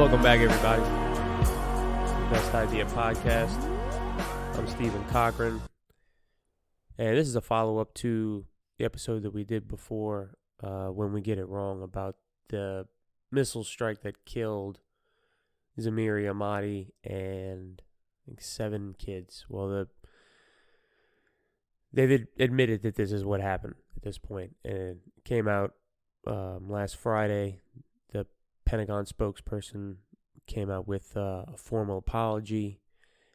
Welcome back, everybody. Best Idea Podcast. I'm Stephen Cochran, and this is a follow-up to the episode that we did before when we get it wrong about the missile strike that killed Zamiri Ahmadi and I think 7 kids. Well, they've admitted that this is what happened at this point, and it came out last Friday. The Pentagon spokesperson came out with a formal apology.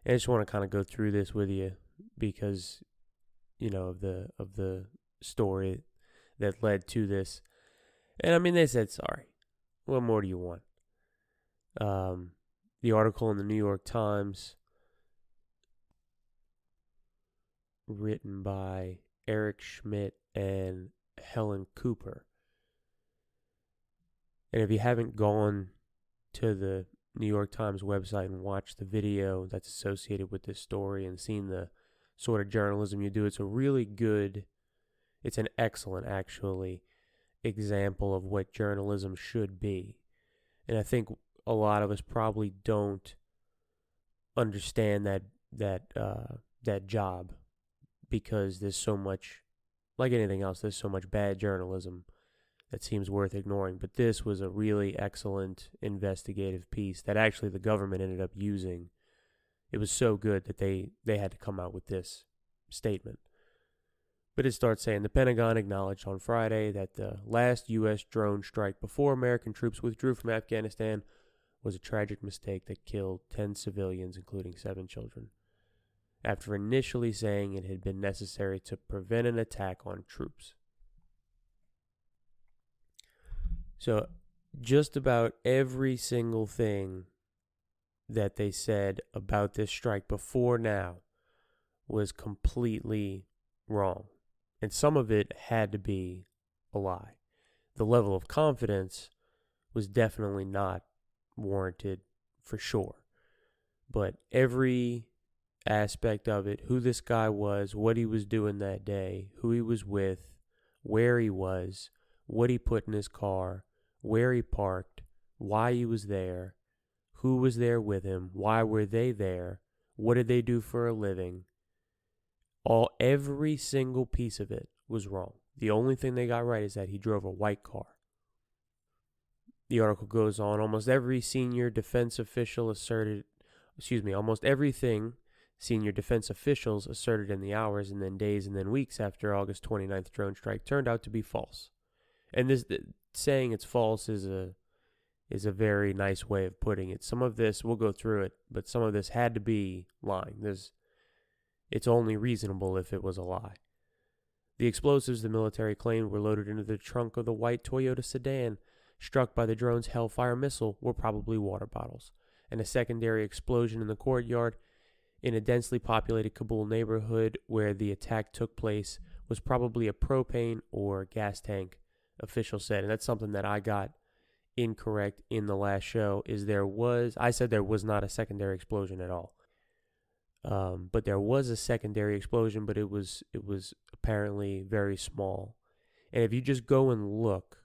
And I just want to kind of go through this with you because, you know, of the story that led to this. And I mean, they said sorry. What more do you want? The article in the New York Times, written by Eric Schmidt and Helen Cooper. And if you haven't gone to the New York Times website and watched the video that's associated with this story and seen the sort of journalism you do, it's an excellent, actually, example of what journalism should be. And I think a lot of us probably don't understand that job because there's so much, like anything else, there's so much bad journalism that seems worth ignoring. But this was a really excellent investigative piece that actually the government ended up using. It was so good that they had to come out with this statement. But it starts saying, the Pentagon acknowledged on Friday that the last U.S. drone strike before American troops withdrew from Afghanistan was a tragic mistake that killed 10 civilians, including 7 children, after initially saying it had been necessary to prevent an attack on troops. So just about every single thing that they said about this strike before now was completely wrong. And some of it had to be a lie. The level of confidence was definitely not warranted for sure. But every aspect of it, who this guy was, what he was doing that day, who he was with, where he was, what he put in his car, where he parked, why he was there, who was there with him, why were they there, what did they do for a living. Every single piece of it was wrong. The only thing they got right is that he drove a white car. The article goes on, almost everything senior defense officials asserted in the hours and then days and then weeks after August 29th drone strike turned out to be false. And this saying it's false is a very nice way of putting it. Some of this, we'll go through it, but some of this had to be lying. It's only reasonable if it was a lie. The explosives the military claimed were loaded into the trunk of the white Toyota sedan struck by the drone's Hellfire missile were probably water bottles, and a secondary explosion in the courtyard in a densely populated Kabul neighborhood where the attack took place was probably a propane or gas tank, officials said. And that's something that I got incorrect in the last show, I said there was not a secondary explosion at all. But there was a secondary explosion, but it was apparently very small. And if you just go and look,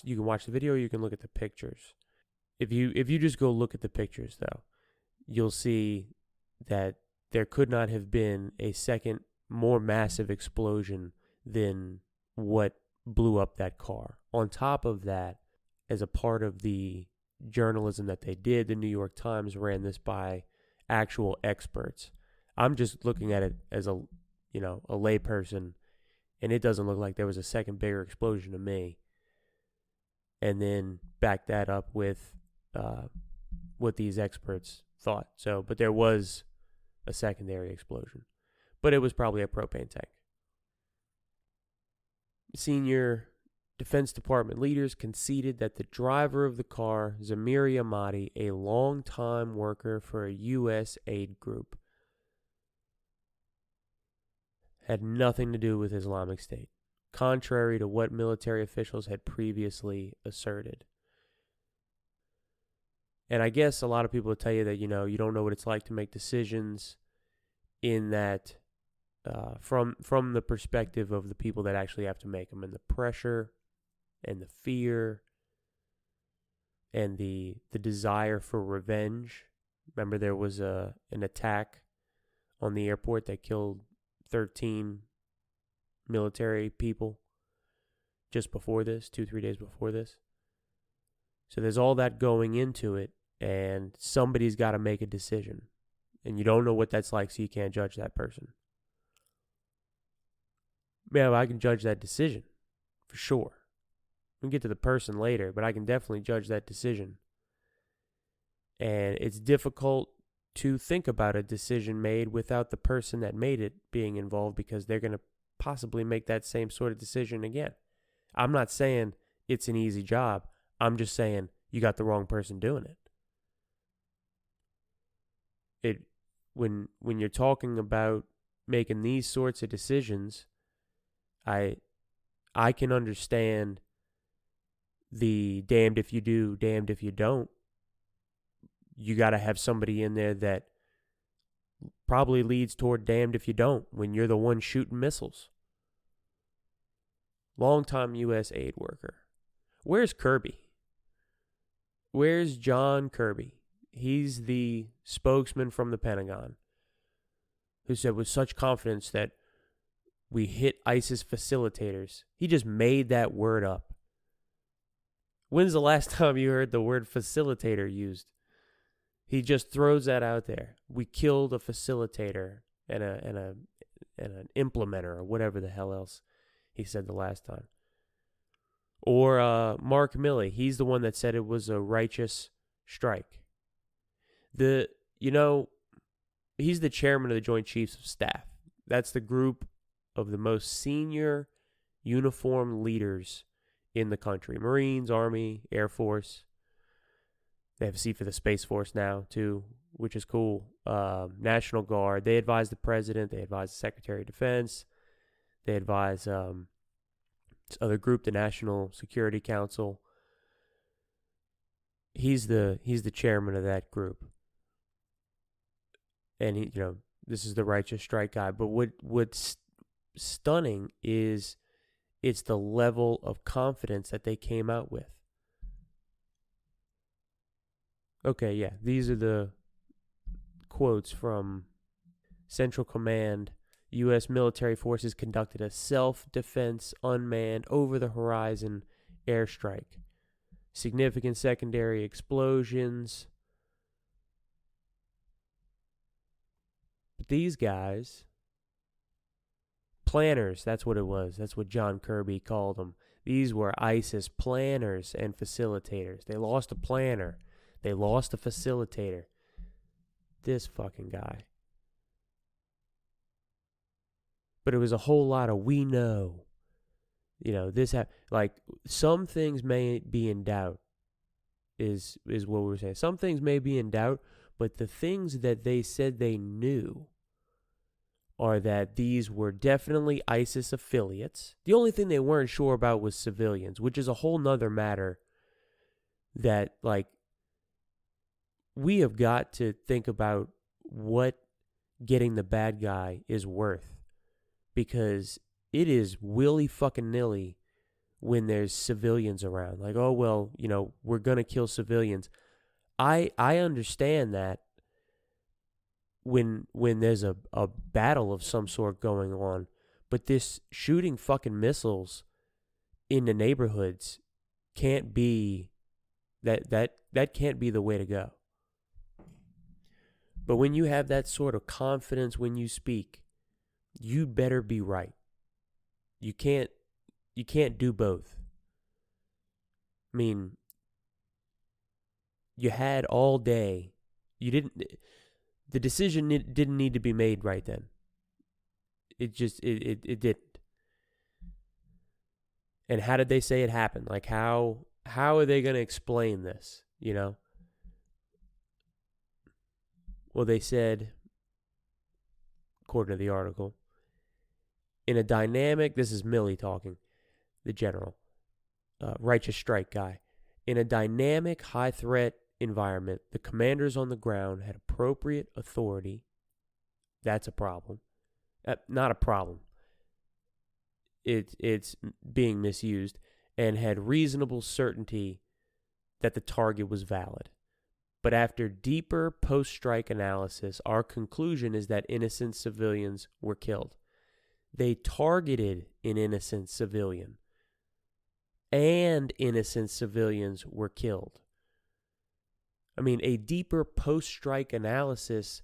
you can watch the video, or you can look at the pictures. If you just go look at the pictures, though, you'll see that there could not have been a second more massive explosion than what blew up that car. On top of that, as a part of the journalism that they did, the New York Times ran this by actual experts. I'm just looking at it as a layperson, and it doesn't look like there was a second bigger explosion to me. And then back that up with what these experts thought. But there was a secondary explosion, but it was probably a propane tank. Senior Defense Department leaders conceded that the driver of the car, Zamiri Ahmadi, a longtime worker for a U.S. aid group, had nothing to do with Islamic State, contrary to what military officials had previously asserted. And I guess a lot of people will tell you that, you don't know what it's like to make decisions in that from the perspective of the people that actually have to make them, and the pressure and the fear and the desire for revenge. Remember, there was an attack on the airport that killed 13 military people just before this, 2-3 days before this. So there's all that going into it, and somebody's got to make a decision. And you don't know what that's like, so you can't judge that person. Yeah, I can judge that decision, for sure. We can get to the person later, but I can definitely judge that decision. And it's difficult to think about a decision made without the person that made it being involved, because they're going to possibly make that same sort of decision again. I'm not saying it's an easy job. I'm just saying you got the wrong person doing it. When you're talking about making these sorts of decisions, I can understand the damned if you do, damned if you don't. You got to have somebody in there that probably leads toward damned if you don't when you're the one shooting missiles. Longtime U.S. aid worker. Where's Kirby? Where's John Kirby? He's the spokesman from the Pentagon who said with such confidence that we hit ISIS facilitators. He just made that word up. When's the last time you heard the word facilitator used? He just throws that out there. We killed a facilitator and an implementer or whatever the hell else he said the last time. Or Mark Milley. He's the one that said it was a righteous strike. He's the chairman of the Joint Chiefs of Staff. That's the group of the most senior uniformed leaders in the country. Marines, Army, Air Force. They have a seat for the Space Force now, too, which is cool. National Guard. They advise the president. They advise the Secretary of Defense. They advise this other group, the National Security Council. He's the chairman of that group. And this is the righteous strike guy. But what's stunning is it's the level of confidence that they came out with. Okay, yeah, these are the quotes from Central Command. U.S. military forces conducted a self-defense unmanned over-the-horizon airstrike. Significant secondary explosions. But these guys, planners, that's what it was. That's what John Kirby called them. These were ISIS planners and facilitators. They lost a planner. They lost a facilitator. This fucking guy. But it was a whole lot of we know. Some things may be in doubt is what we're saying. Some things may be in doubt, but the things that they said they knew are that these were definitely ISIS affiliates. The only thing they weren't sure about was civilians, which is a whole nother matter that, we have got to think about what getting the bad guy is worth, because it is willy fucking nilly when there's civilians around. We're going to kill civilians. I understand that when there's a battle of some sort going on, but this shooting fucking missiles into neighborhoods can't be that can't be the way to go. But when you have that sort of confidence when you speak, you better be right. You can't do both. I mean, you had all day. The decision didn't need to be made right then. It didn't. And how did they say it happened? How are they going to explain this, Well, they said, according to the article, in a dynamic, this is Milley talking, the general, righteous strike guy. In a dynamic, high-threat environment, the commanders on the ground had appropriate authority. That's a problem. Not a problem. It's being misused, and had reasonable certainty that the target was valid. But after deeper post-strike analysis, our conclusion is that innocent civilians were killed. They targeted an innocent civilian, and innocent civilians were killed. I mean, a deeper post-strike analysis,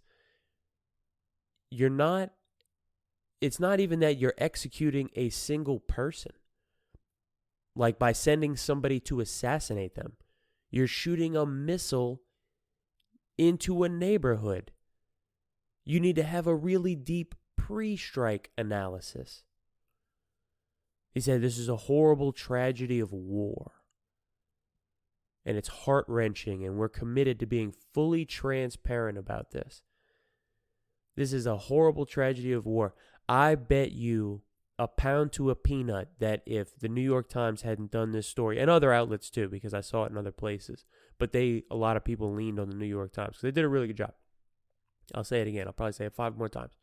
it's not even that you're executing a single person. Like by sending somebody to assassinate them. You're shooting a missile into a neighborhood. You need to have a really deep pre-strike analysis. He said this is a horrible tragedy of war. And it's heart-wrenching, and we're committed to being fully transparent about this. This is a horrible tragedy of war. I bet you a pound to a peanut that if the New York Times hadn't done this story, and other outlets too, because I saw it in other places, but a lot of people leaned on the New York Times because they did a really good job. I'll say it again. I'll probably say it 5 more times.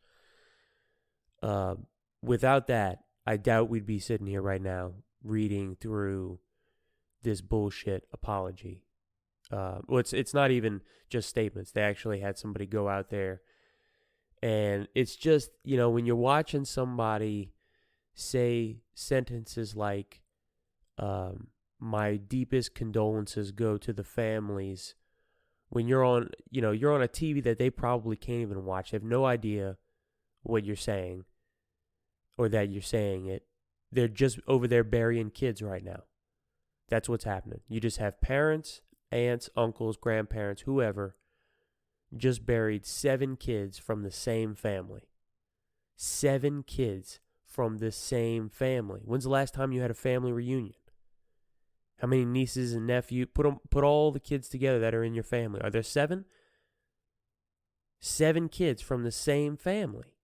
Without that, I doubt we'd be sitting here right now reading through this bullshit apology. It's not even just statements. They actually had somebody go out there, and it's just, when you're watching somebody say sentences like, my deepest condolences go to the families, when you're on a TV that they probably can't even watch. They have no idea what you're saying or that you're saying it. They're just over there burying kids right now. That's what's happening. You just have parents, aunts, uncles, grandparents, whoever, just buried 7 kids from the same family. 7 kids from the same family. When's the last time you had a family reunion? How many nieces and nephews? Put all the kids together that are in your family. Are there 7? 7 kids from the same family.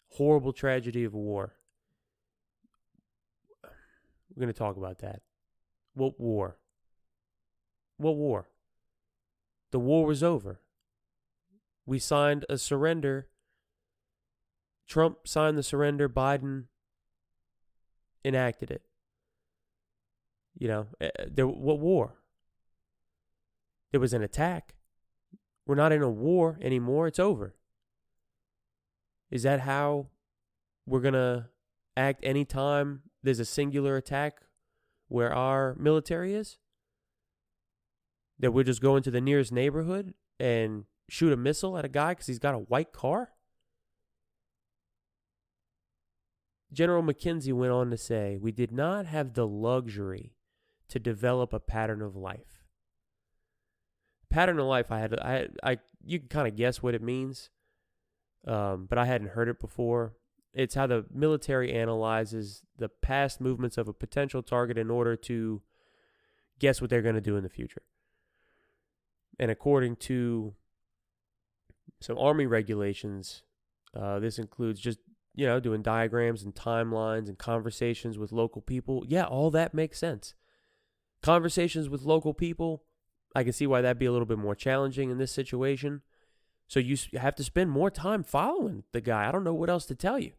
Horrible tragedy of war. We're going to talk about that. What war? What war? The war was over. We signed a surrender. Trump signed the surrender. Biden enacted it. What war? There was an attack. We're not in a war anymore. It's over. Is that how we're going to act anytime there's a singular attack where our military is? That we'll just go into the nearest neighborhood and shoot a missile at a guy because he's got a white car? General McKenzie went on to say, we did not have the luxury to develop a pattern of life. Pattern of life, you can kind of guess what it means, but I hadn't heard it before. It's how the military analyzes the past movements of a potential target in order to guess what they're going to do in the future. And according to some Army regulations, this includes just, doing diagrams and timelines and conversations with local people. Yeah, all that makes sense. Conversations with local people, I can see why that'd be a little bit more challenging in this situation. So you have to spend more time following the guy. I don't know what else to tell you.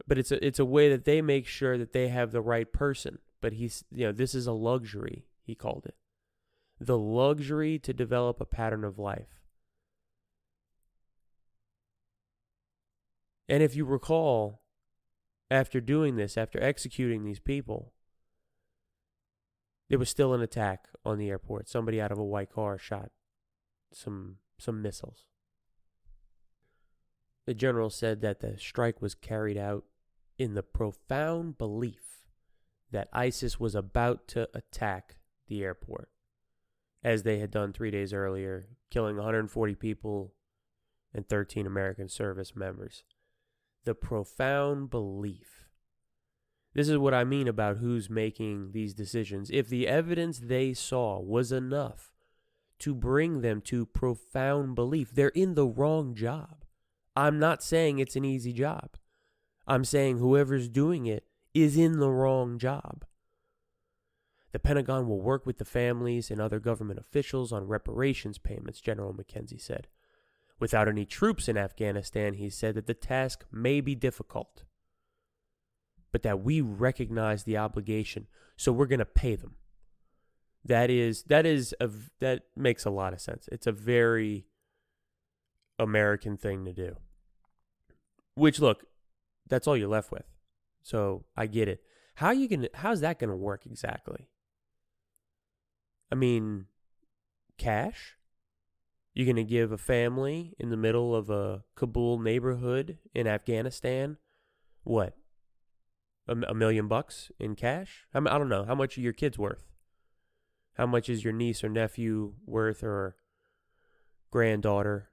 But it's a way that they make sure that they have the right person. But this is a luxury, he called it. The luxury to develop a pattern of life. And if you recall, after doing this, after executing these people, there was still an attack on the airport. Somebody out of a white car shot some missiles. The general said that the strike was carried out in the profound belief that ISIS was about to attack the airport, as they had done 3 days earlier, killing 140 people and 13 American service members. The profound belief. This is what I mean about who's making these decisions. If the evidence they saw was enough to bring them to profound belief, they're in the wrong job. I'm not saying it's an easy job. I'm saying whoever's doing it is in the wrong job. The Pentagon will work with the families and other government officials on reparations payments, General McKenzie said. Without any troops in Afghanistan, he said that the task may be difficult. but that we recognize the obligation, so we're going to pay them. That makes a lot of sense. It's a very American thing to do. Which, look, that's all you're left with. So I get it. How's that gonna work exactly? I mean, cash? You're gonna give a family in the middle of a Kabul neighborhood in Afghanistan, what? $1 million in cash? I don't know. How much are your kids worth? How much is your niece or nephew worth, or granddaughter,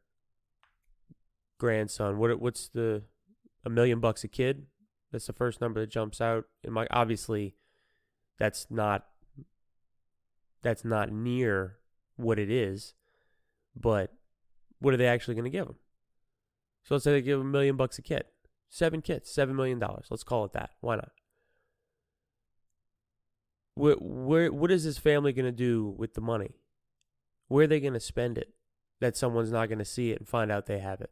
grandson? What's the $1 million a kid? That's the first number that jumps out in my. Obviously, that's not near what it is, but what are they actually going to give them? So let's say they give $1 million a kid, 7 kids, $7 million. Let's call it that. Why not? What is this family going to do with the money? Where are they going to spend it that someone's not going to see it and find out they have it?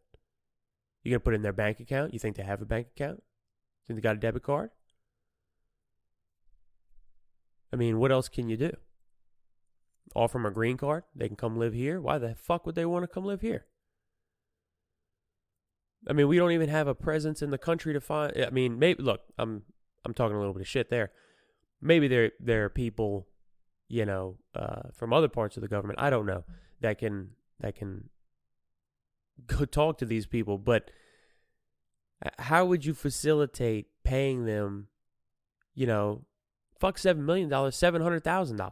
You going to put it in their bank account? You think they have a bank account? Think they got a debit card? I mean, what else can you do? Offer them a green card? They can come live here? Why the fuck would they want to come live here? I mean, we don't even have a presence in the country to find. I mean, maybe, look, I'm talking a little bit of shit there. Maybe there are people, from other parts of the government, I don't know, that can go talk to these people. But how would you facilitate paying them, fuck $7 million, $700,000?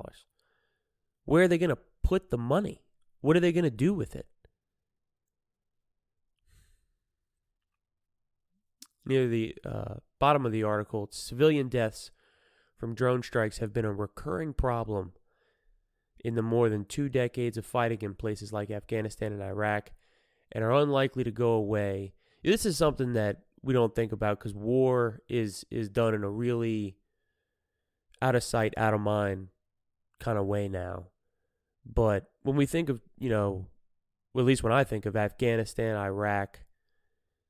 Where are they going to put the money? What are they going to do with it? Near the bottom of the article, civilian deaths from drone strikes have been a recurring problem in the more than 2 decades of fighting in places like Afghanistan and Iraq, and are unlikely to go away. This is something that we don't think about because war is done in a really out of sight, out of mind kind of way now. But when we think of, well, at least when I think of Afghanistan, Iraq,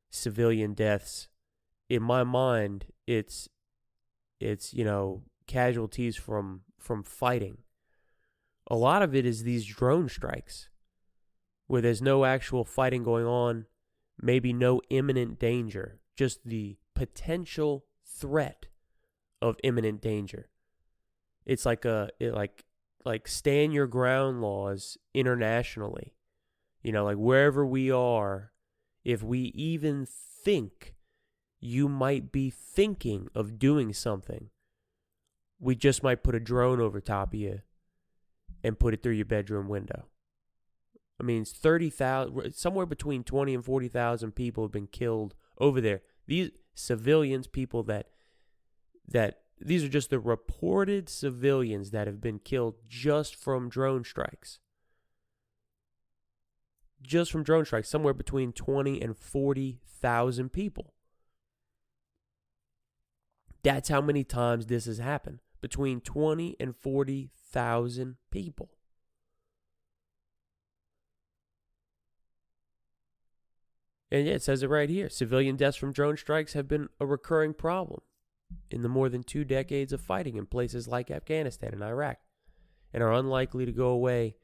civilian deaths, in my mind, it's casualties from fighting. A lot of it is these drone strikes where there's no actual fighting going on, maybe no imminent danger, just the potential threat of imminent danger. It's like stand your ground laws internationally. Like wherever we are, if we even think you might be thinking of doing something, we just might put a drone over top of you and put it through your bedroom window. I mean, it's 30,000, somewhere between 20 and 40,000 people have been killed over there. These civilians, people that these are just the reported civilians that have been killed just from drone strikes. Just from drone strikes, somewhere between 20 and 40,000 people. That's how many times this has happened. Between 20 and 40,000 people. And yeah, it says it right here. Civilian deaths from drone strikes have been a recurring problem in the more than 2 decades of fighting in places like Afghanistan and Iraq, and are unlikely to go away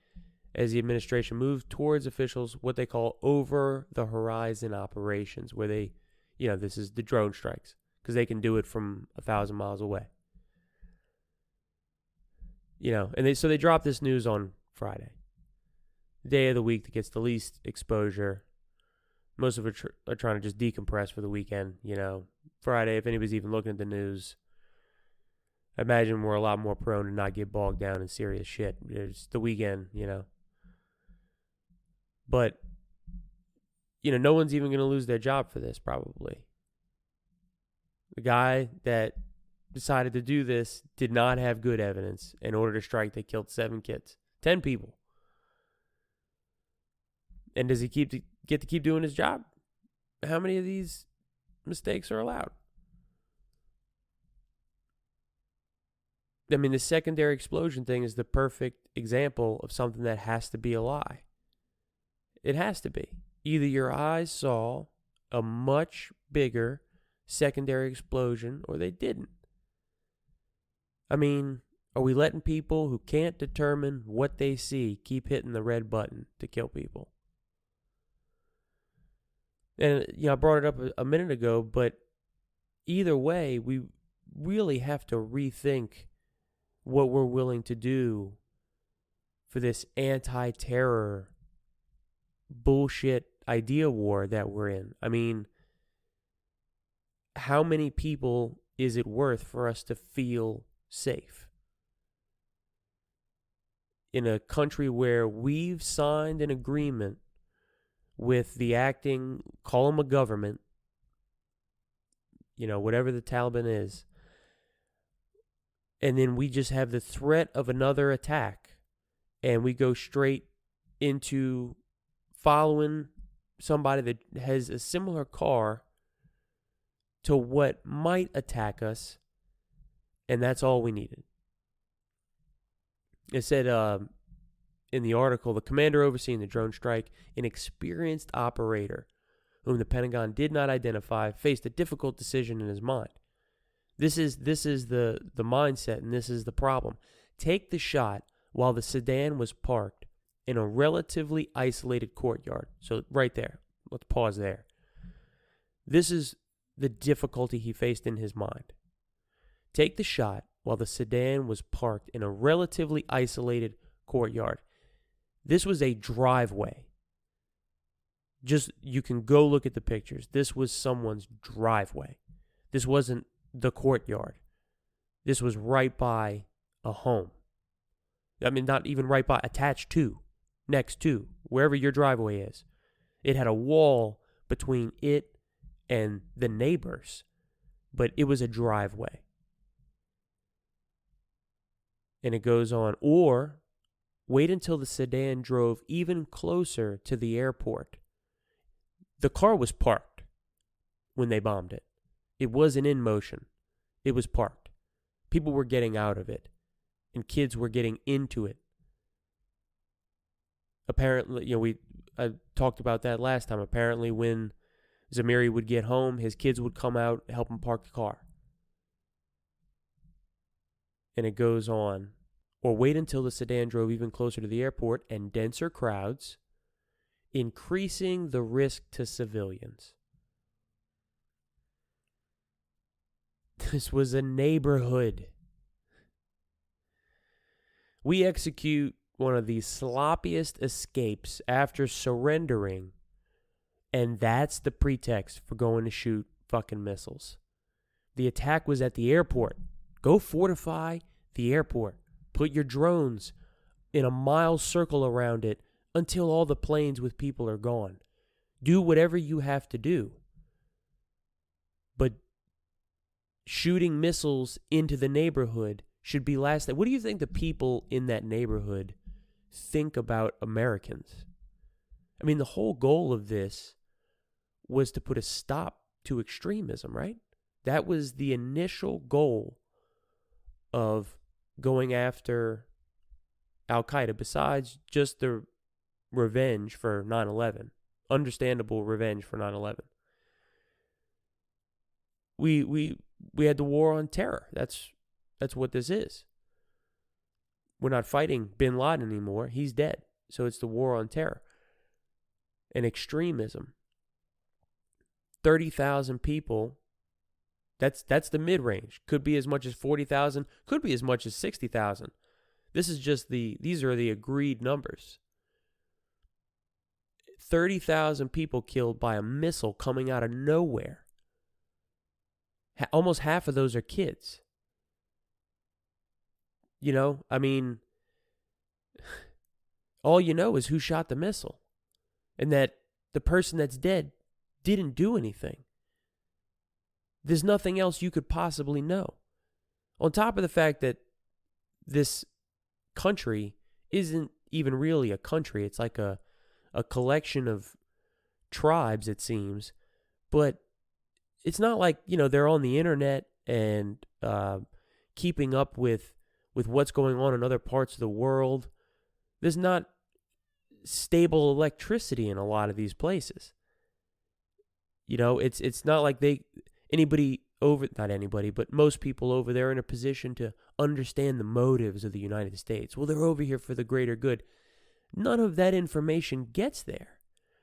as the administration moves towards officials what they call over-the-horizon operations, where they, this is the drone strikes, because they can do it from 1,000 miles away. And so they dropped this news on Friday, day of the week that gets the least exposure. Most of it are trying to just decompress for the weekend. Friday, if anybody's even looking at the news, I imagine we're a lot more prone to not get bogged down in serious shit. It's the weekend, But, no one's even going to lose their job for this, probably. The guy that decided to do this did not have good evidence. In order to strike, they killed 7 kids, 10 people. And does he get to keep doing his job? How many of these mistakes are allowed? I mean, the secondary explosion thing is the perfect example of something that has to be a lie. It has to be. Either your eyes saw a much bigger secondary explosion or they didn't. I mean, are we letting people who can't determine what they see keep hitting the red button to kill people? And, I brought it up a minute ago, but either way, we really have to rethink what we're willing to do for this anti-terror bullshit idea war that we're in. I mean, how many people is it worth for us to feel safe? In a country where we've signed an agreement with the acting, call them a government, whatever the Taliban is, and then we just have the threat of another attack, and we go straight into following somebody that has a similar car to what might attack us, and that's all we needed. It said in the article, the commander overseeing the drone strike, an experienced operator whom the Pentagon did not identify, faced a difficult decision in his mind. This is the mindset, and this is the problem. Take the shot while the sedan was parked in a relatively isolated courtyard. So right there, let's pause there. This is the difficulty he faced in his mind. Take the shot while the sedan was parked in a relatively isolated courtyard. This was a driveway. You can go look at the pictures. This was someone's driveway. This wasn't the courtyard. This was right by a home. I mean, not even right by, attached to, next to, wherever your driveway is. It had a wall between it and the neighbors, but it was a driveway. And it goes on, or wait until the sedan drove even closer to the airport. The car was parked when they bombed it. It wasn't in motion. It was parked. People were getting out of it, and kids were getting into it. Apparently, I talked about that last time. Apparently, when Zamiri would get home, his kids would come out and help him park the car. And it goes on. Or wait until the sedan drove even closer to the airport and denser crowds, increasing the risk to civilians. This was a neighborhood. We execute one of the sloppiest escapes after surrendering, and that's the pretext for going to shoot fucking missiles. The attack was at the airport. Go fortify the airport. Put your drones in a mile circle around it until all the planes with people are gone. Do whatever you have to do. But shooting missiles into the neighborhood should be last. What do you think the people in that neighborhood think about Americans? I mean, the whole goal of this was to put a stop to extremism, right? That was the initial goal of going after Al-Qaeda, besides just the revenge for 9/11. Understandable revenge for 9/11. We had the war on terror. That's what this is. We're not fighting bin Laden anymore. He's dead. So it's the war on terror and extremism. 30,000 people. That's the mid-range. Could be as much as 40,000. Could be as much as 60,000. This is just these are the agreed numbers. 30,000 people killed by a missile coming out of nowhere. Almost half of those are kids. I mean, all you know is who shot the missile. And that the person that's dead didn't do anything. There's nothing else you could possibly know. On top of the fact that this country isn't even really a country. It's like a collection of tribes, it seems. But it's not like, they're on the internet and keeping up with what's going on in other parts of the world. There's not stable electricity in a lot of these places. It's not like not anybody, but most people over there are in a position to understand the motives of the United States. Well, they're over here for the greater good. None of that information gets there,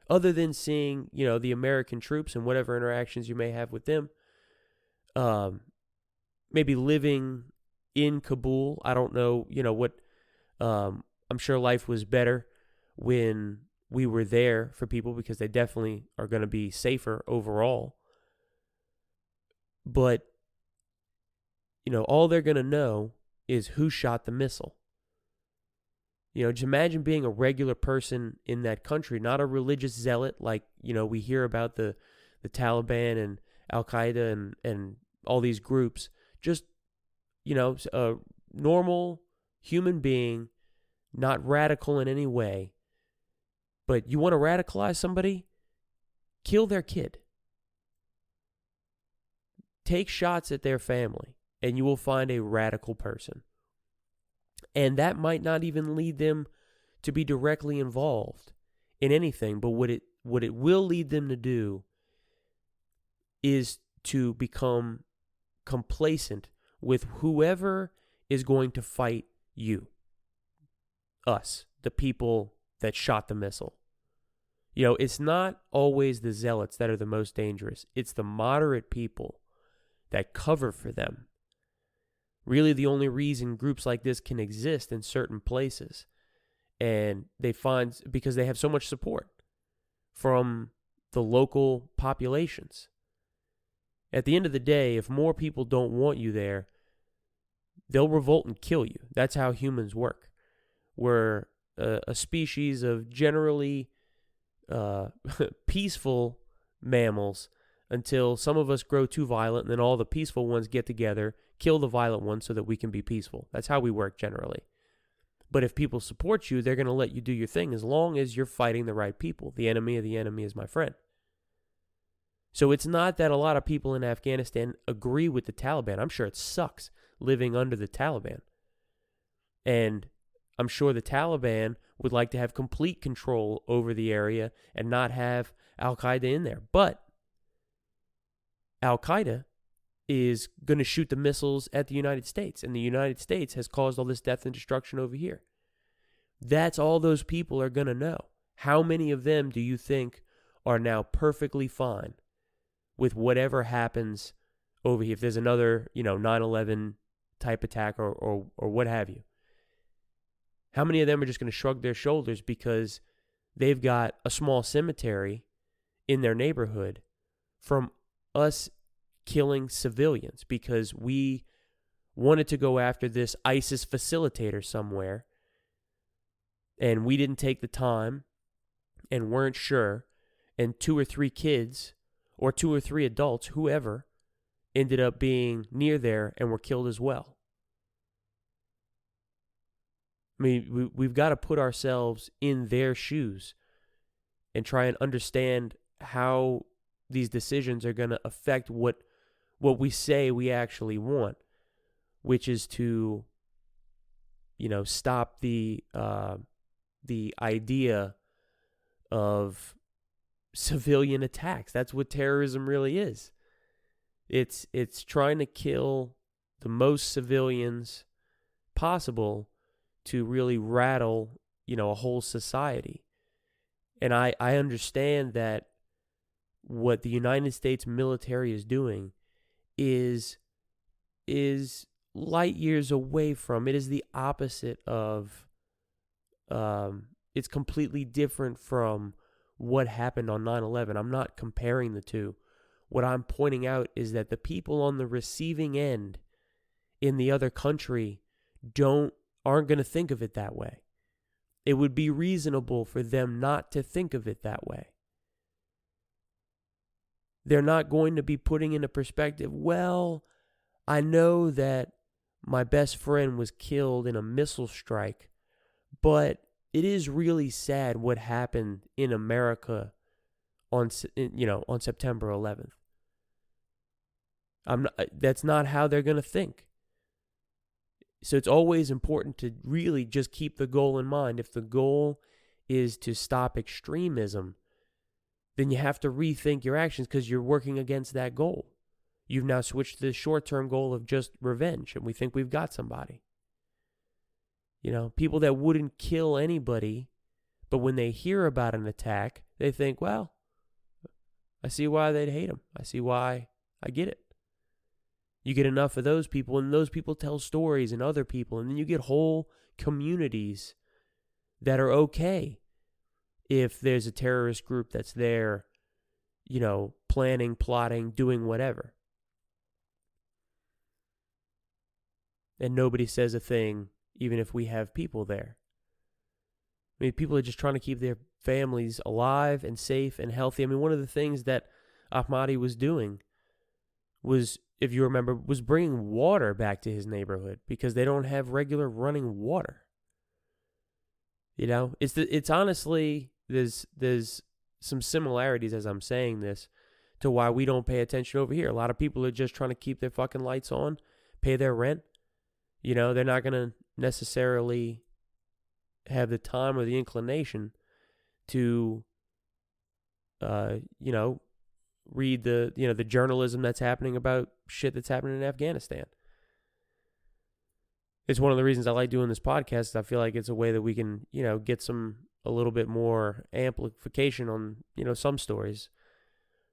other than seeing, the American troops and whatever interactions you may have with them. Maybe living in Kabul. I don't know, what. I'm sure life was better when we were there for people, because they definitely are going to be safer overall. But, all they're going to know is who shot the missile. Just imagine being a regular person in that country, not a religious zealot like, we hear about the Taliban and Al-Qaeda and all these groups. Just, a normal human being, not radical in any way. But you want to radicalize somebody? Kill their kid. Take shots at their family, and you will find a radical person. And that might not even lead them to be directly involved in anything, but what it will lead them to do is to become complacent with whoever is going to fight you. Us, the people that shot the missile. It's not always the zealots that are the most dangerous. It's the moderate people that cover for them. Really, the only reason groups like this can exist in certain places, and because they have so much support from the local populations. At the end of the day, if more people don't want you there, they'll revolt and kill you. That's how humans work. We're a species of generally peaceful mammals until some of us grow too violent, and then all the peaceful ones get together, kill the violent ones so that we can be peaceful. That's how we work generally. But if people support you, they're going to let you do your thing as long as you're fighting the right people. The enemy of the enemy is my friend. So it's not that a lot of people in Afghanistan agree with the Taliban. I'm sure it sucks living under the Taliban. And I'm sure the Taliban would like to have complete control over the area and not have Al-Qaeda in there. But Al-Qaeda is going to shoot the missiles at the United States, and the United States has caused all this death and destruction over here. That's all those people are going to know. How many of them do you think are now perfectly fine with whatever happens over here? If there's another, 9/11 type attack or what have you. How many of them are just going to shrug their shoulders because they've got a small cemetery in their neighborhood from us killing civilians because we wanted to go after this ISIS facilitator somewhere, and we didn't take the time and weren't sure, and 2 or 3 kids or 2 or 3 adults, whoever, ended up being near there and were killed as well. I mean, we've got to put ourselves in their shoes and try and understand how these decisions are going to affect what we say we actually want, which is to, stop the idea of civilian attacks. That's what terrorism really is. It's trying to kill the most civilians possible to really rattle, a whole society. And I understand that what the United States military is doing is light years away from. It is the opposite of, it's completely different from what happened on 9/11. I'm not comparing the two. What I'm pointing out is that the people on the receiving end in the other country aren't going to think of it that way. It would be reasonable for them not to think of it that way. They're not going to be putting into perspective, well, I know that my best friend was killed in a missile strike, but it is really sad what happened in America on September 11th. That's not how they're going to think. So it's always important to really just keep the goal in mind. If the goal is to stop extremism, then you have to rethink your actions because you're working against that goal. You've now switched to the short-term goal of just revenge, and we think we've got somebody. You know, people that wouldn't kill anybody, but when they hear about an attack, they think, well, I see why they'd hate him. I see why. I get it. You get enough of those people, and those people tell stories and other people, and then you get whole communities that are okay if there's a terrorist group that's there, you know, planning, plotting, doing whatever. And nobody says a thing, even if we have people there. I mean, people are just trying to keep their families alive and safe and healthy. I mean, one of the things that Ahmadi was doing was, if you remember, was bringing water back to his neighborhood because they don't have regular running water. You know, it's honestly, there's some similarities as I'm saying this to why we don't pay attention over here. A lot of people are just trying to keep their fucking lights on, pay their rent. You know, they're not going to necessarily have the time or the inclination to, you know, read the journalism that's happening about shit that's happening in Afghanistan. It's one of the reasons I like doing this podcast. I feel like it's a way that we can, you know, get a little bit more amplification on, you know, some stories.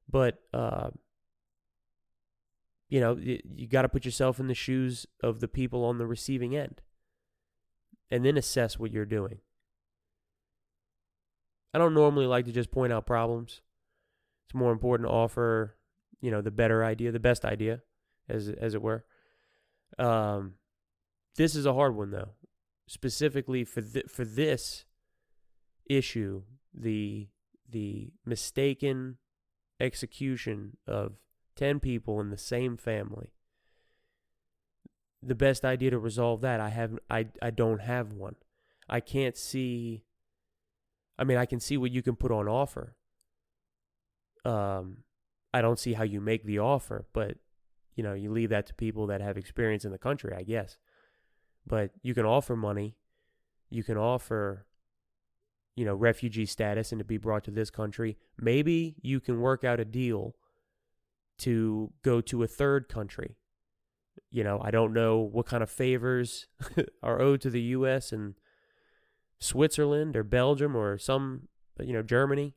But, you know, you got to put yourself in the shoes of the people on the receiving end and then assess what you're doing. I don't normally like to just point out problems. It's more important to offer, you know, the better idea, the best idea, as it were. This is a hard one, though. Specifically for this issue, the mistaken execution of 10 people in the same family. The best idea to resolve that, I don't have one. I can't see. I mean, I can see what you can put on offer. I don't see how you make the offer, but, you know, you leave that to people that have experience in the country, I guess. But you can offer money. You can offer, you know, refugee status and to be brought to this country. Maybe you can work out a deal to go to a third country. You know, I don't know what kind of favors are owed to the U.S. and Switzerland or Belgium or some, you know, Germany.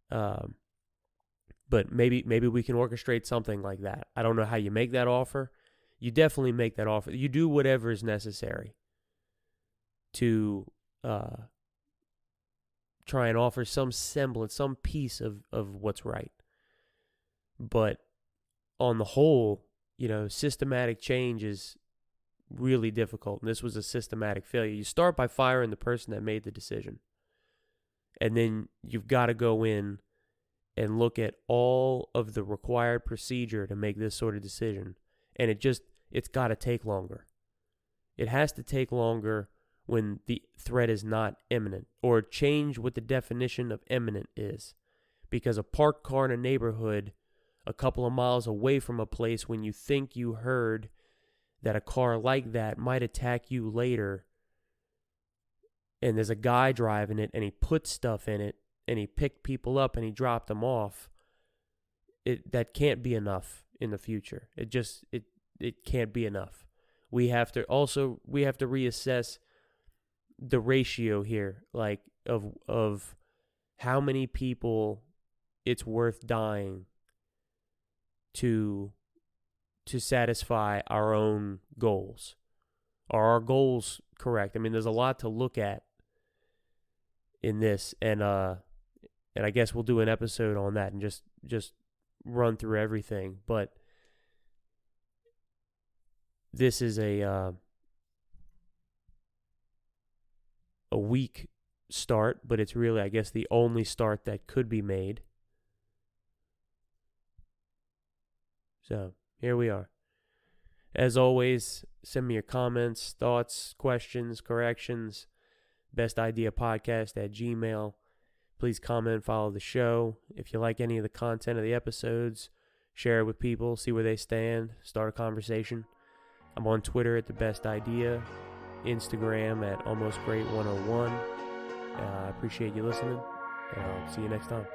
But maybe we can orchestrate something like that. I don't know how you make that offer. You definitely make that offer. You do whatever is necessary to try and offer some semblance, some piece of what's right. But on the whole, you know, systematic change is really difficult. And this was a systematic failure. You start by firing the person that made the decision. And then you've got to go in and look at all of the required procedure to make this sort of decision. And it's got to take longer. It has to take longer when the threat is not imminent, or change what the definition of imminent is. Because a parked car in a neighborhood a couple of miles away from a place, when you think you heard that a car like that might attack you later, and there's a guy driving it and he put stuff in it and he picked people up and he dropped them off, that can't be enough in the future. It can't be enough. We have to reassess the ratio here, like of how many people it's worth dying to satisfy our own goals. Are our goals correct? I mean, there's a lot to look at in this, and I guess we'll do an episode on that and just run through everything. But this is a weak start, but it's really, I guess, the only start that could be made. So here we are. As always, send me your comments, thoughts, questions, corrections. bestideapodcast@gmail.com. Please comment, follow the show. If you like any of the content of the episodes, share it with people, see where they stand, start a conversation. I'm on Twitter at The Best Idea, Instagram at AlmostGreat101. I appreciate you listening, and I'll see you next time.